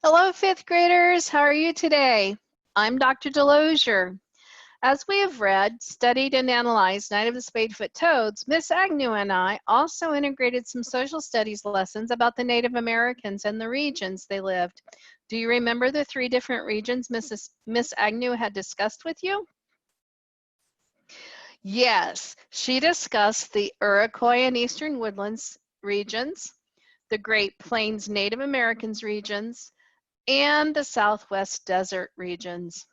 Hello, fifth graders. How are you today? I'm Dr. Delosier. As we have read, studied, and analyzed Night of the Spadefoot Toads, Miss Agnew and I also integrated some social studies lessons about the Native Americans and the regions they lived. Do you remember the three different regions Miss Agnew had discussed with you? Yes, she discussed the Iroquois and Eastern Woodlands regions, the Great Plains Native Americans regions, and the Southwest Desert regions.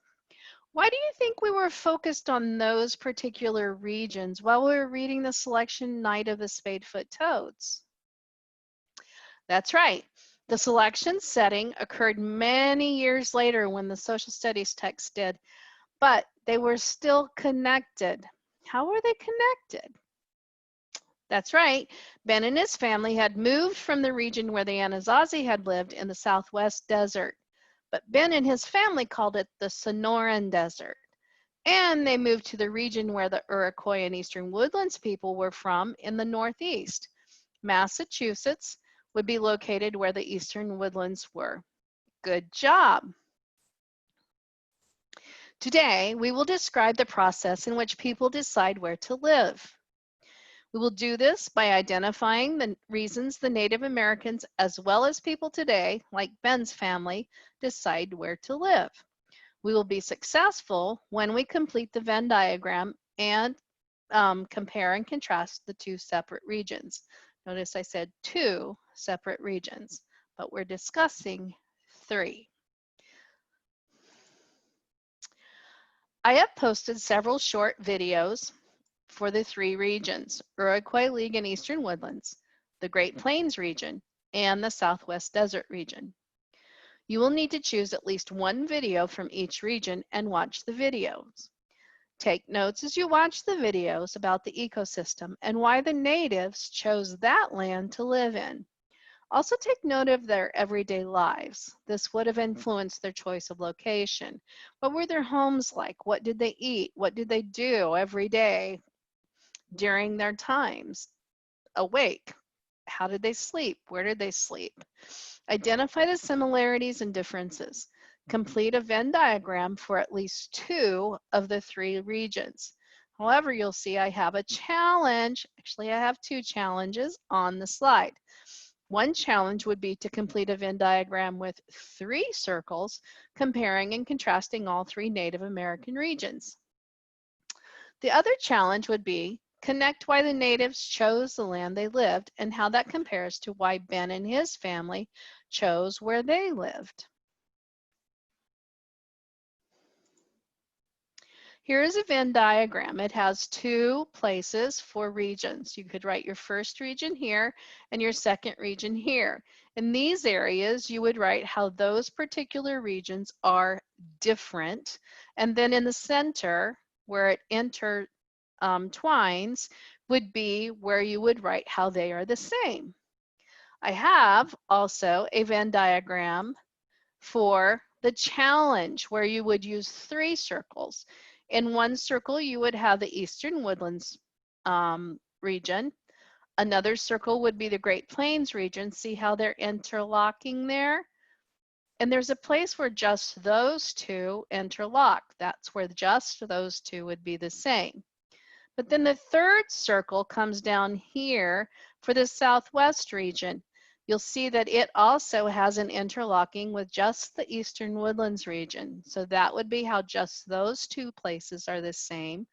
Why do you think we were focused on those particular regions while we were reading the selection Night of the Spadefoot Toads? That's right. The selection setting occurred many years later when the social studies text did, but they were still connected. How were they connected? That's right. Ben and his family had moved from the region where the Anasazi had lived in the Southwest Desert, but Ben and his family called it the Sonoran Desert. And they moved to the region where the Iroquois and Eastern Woodlands people were from in the Northeast. Massachusetts would be located where the Eastern Woodlands were. Good job. Today, we will describe the process in which people decide where to live. We will do this by identifying the reasons the Native Americans, as well as people today, like Ben's family, decide where to live. We will be successful when we complete the Venn diagram and compare and contrast the two separate regions. Notice I said two separate regions, but we're discussing three. I have posted several short videos for the three regions, Iroquois League and Eastern Woodlands, the Great Plains region, and the Southwest Desert region. You will need to choose at least one video from each region and watch the videos. Take notes as you watch the videos about the ecosystem and why the natives chose that land to live in. Also take note of their everyday lives. This would have influenced their choice of location. What were their homes like? What did they eat? What did they do every day during their times awake? How did they sleep? Where did they sleep? Identify the similarities and differences. Complete a Venn diagram for at least two of the three regions. However, you'll see I have a challenge. Actually, I have two challenges on the slide. One challenge would be to complete a Venn diagram with three circles, comparing and contrasting all three Native American regions. The other challenge would be connect why the natives chose the land they lived and how that compares to why Ben and his family chose where they lived. Here is a Venn diagram. It has two places for regions. You could write your first region here and your second region here. In these areas, you would write how those particular regions are different. And then in the center, where it intertwines, would be where you would write how they are the same. I have also a Venn diagram for the challenge where you would use three circles. In one circle, you would have the Eastern Woodlands region. Another circle would be the Great Plains region. See how they're interlocking there? And there's a place where just those two interlock. That's where just those two would be the same. But then the third circle comes down here for the Southwest region. You'll see that it also has an interlocking with just the Eastern Woodlands region. So that would be how just those two places are the same.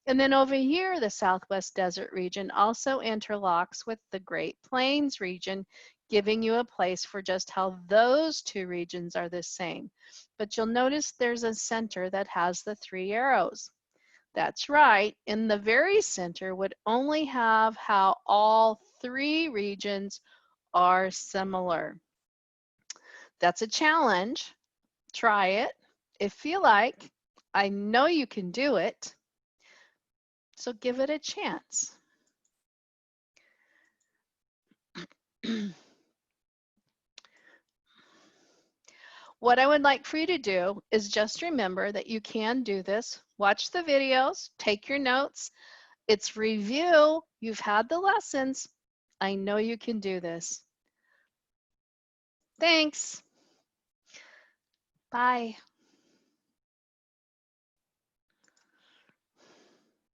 And then over here, the Southwest Desert region also interlocks with the Great Plains region, giving you a place for just how those two regions are the same. But you'll notice there's a center that has the three arrows. That's right, in the very center would only have how all three regions are similar. That's a challenge. Try it if you like. I know you can do it. So give it a chance. What I would like for you to do is just remember that you can do this. Watch the videos, take your notes. It's review. You've had the lessons. I know you can do this. Thanks. Bye.